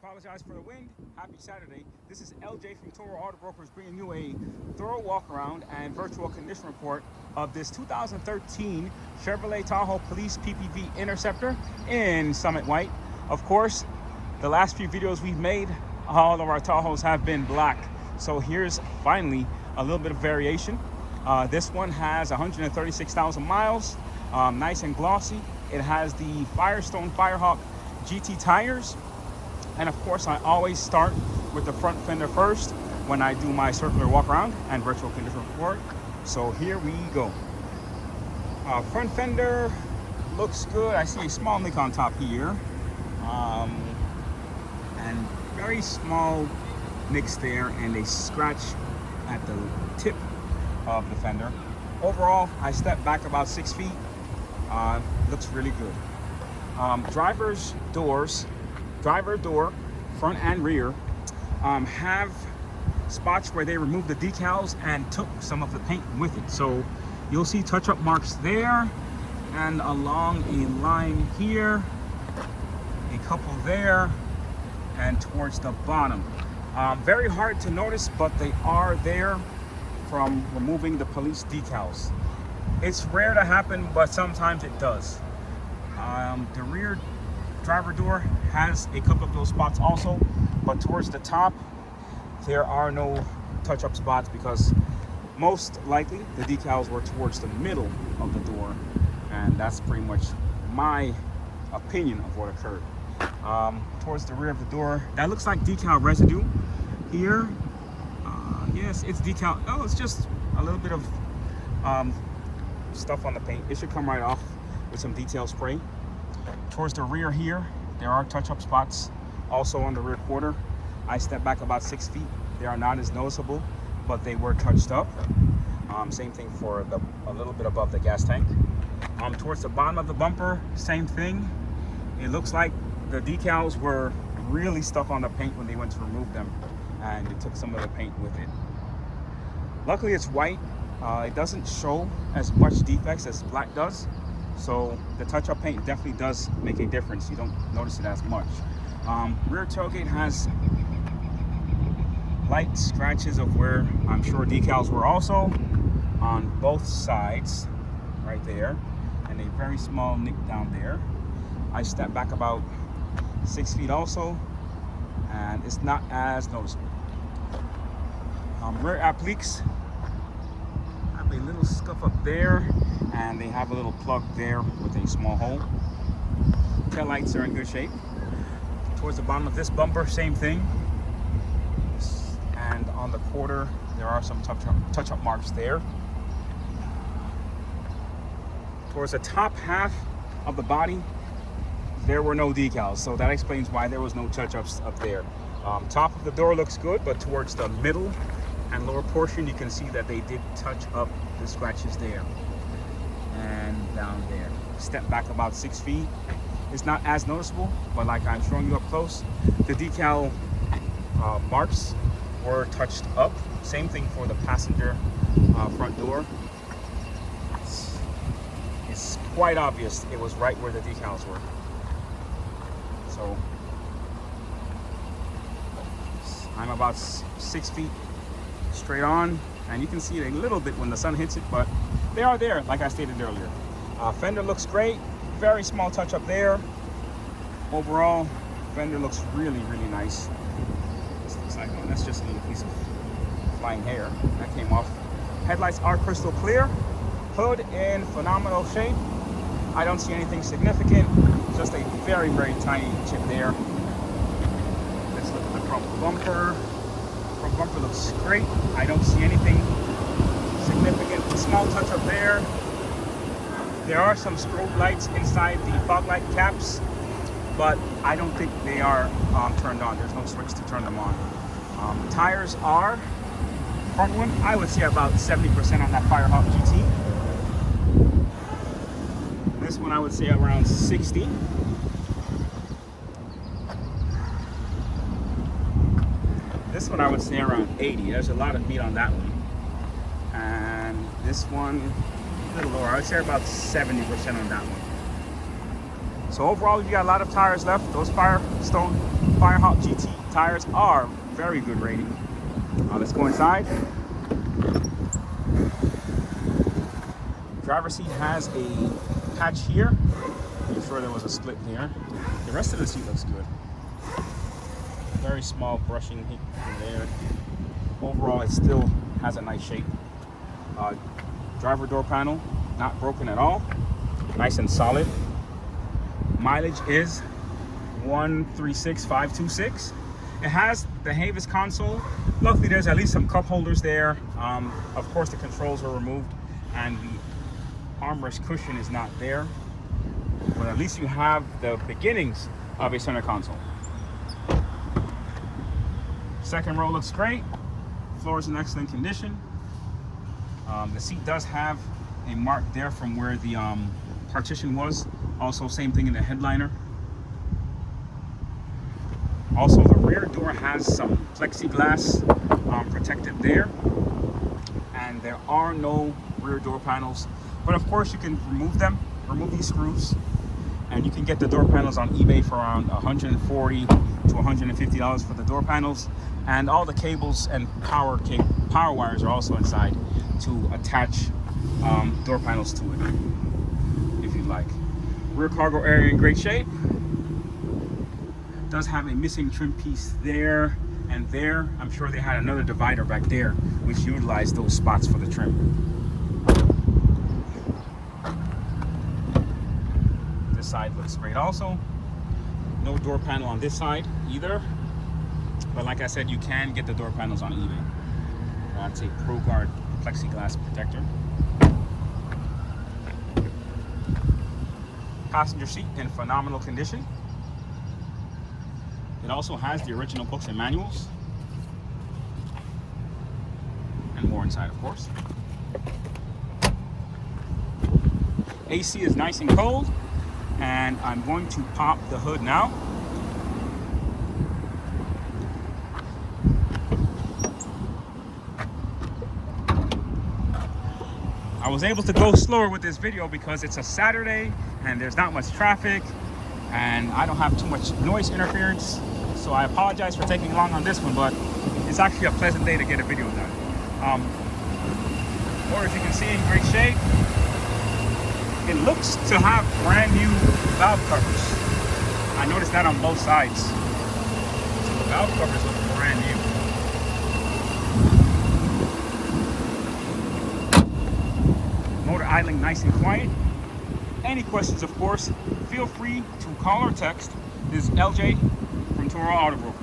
Apologize for the wind. Happy Saturday. This is LJ from Tahoe Auto Brokers bringing you a thorough walk around and virtual condition report of this 2013 Chevrolet Tahoe Police PPV Interceptor in Summit White. Of course, the last few videos we've made, all of our Tahoes have been black. So here's finally a little bit of variation. This one has 136,000 miles, nice and glossy. It has the Firestone Firehawk GT tires. And of course, I always start with the front fender first when I do my circular walk around and virtual condition report. So here we go. Front fender looks good. I see a small nick on top here. And very small nicks there and a scratch at the tip of the fender. Overall, I step back about 6 feet. Looks really good. Driver door, front and rear, have spots where they removed the decals and took some of the paint with it. So you'll see touch-up marks there and along a line here, a couple there, and towards the bottom. Very hard to notice, but they are there from removing the police decals. It's rare to happen, but sometimes it does. The rear driver door has a couple of those spots also, but towards the top there are no touch-up spots because most likely the decals were towards the middle of the door, and that's pretty much my opinion of what occurred. Towards the rear of the door, that looks like decal residue here. Yes, it's decal. Oh, it's just a little bit of stuff on the paint. It should come right off with some detail spray. Towards the rear here, there are touch-up spots also on the rear quarter. I step back about 6 feet. They are not as noticeable, but they were touched up. Same thing for a little bit above the gas tank. Towards the bottom of the bumper, same thing. It looks like the decals were really stuck on the paint when they went to remove them, and it took some of the paint with it. Luckily, it's white. It doesn't show as much defects as black does. So the touch-up paint definitely does make a difference. You don't notice it as much. Rear tailgate has light scratches of where I'm sure decals were also on both sides, right there, and a very small nick down there. I step back about 6 feet also, and it's not as noticeable. Rear appliques have a little scuff up there, and they have a little plug there with a small hole. Tail lights are in good shape. Towards the bottom of this bumper, same thing. And on the quarter, there are some touch-up marks there. Towards the top half of the body, there were no decals, so that explains why there was no touch-ups up there. Top of the door looks good, but towards the middle and lower portion, you can see that they did touch up the scratches there and down there. Step back about 6 feet. It's not as noticeable, but like I'm showing you up close, the decal marks were touched up. Same thing for the passenger front door. It's quite obvious it was right where the decals were. So I'm about 6 feet straight on, and you can see it a little bit when the sun hits it, but they are there, like I stated earlier. Fender looks great, very small touch up there. Overall, fender looks really, really nice. This looks like, oh, that's just a little piece of flying hair that came off. Headlights are crystal clear. Hood in phenomenal shape. I don't see anything significant, just a very, very tiny chip there. Let's look at the front bumper. Front bumper looks great. I don't see anything significant. Small touch up there. There are some strobe lights inside the fog light caps, but I don't think they are turned on. There's no switch to turn them on. Tires are, front one, I would say about 70% on that Firehawk GT. This one I would say around 60. This one I would say around 80. There's a lot of meat on that one. And this one, a little lower. I would say about 70% on that one. So overall, you got a lot of tires left. Those Firestone Firehawk GT tires are very good rating. Let's go inside. Driver's seat has a patch here. I'm sure there was a split there. The rest of the seat looks good. Very small brushing in there. Overall, it still has a nice shape. Driver door panel, not broken at all. Nice and solid. Mileage is 136,526. It has the Havis console. Luckily, there's at least some cup holders there. Of course, the controls were removed and the armrest cushion is not there. But at least you have the beginnings of a center console. Second row looks great. Floor is in excellent condition. The seat does have a mark there from where the partition was. Also, same thing in the headliner. Also, the rear door has some plexiglass protected there. And there are no rear door panels. But of course, you can remove them, remove these screws. And you can get the door panels on eBay for around $140 to $150 for the door panels. And all the cables and power wires are also inside to attach door panels to it, if you'd like. Rear cargo area in great shape. Does have a missing trim piece there and there. I'm sure they had another divider back there which utilized those spots for the trim. This side looks great also. No door panel on this side either. But like I said, you can get the door panels on eBay. That's a ProGuard plexiglass protector. Passenger seat in phenomenal condition. It also has the original books and manuals. And more inside, of course. AC is nice and cold. And I'm going to pop the hood now. I was able to go slower with this video because it's a Saturday and there's not much traffic and I don't have too much noise interference. So I apologize for taking long on this one, but it's actually a pleasant day to get a video done. Or as you can see, in great shape. It looks to have brand new valve covers. I noticed that on both sides. So the valve covers look brand new. Motor idling nice and quiet. Any questions, of course, feel free to call or text. This is LJ from Tahoe Auto Group.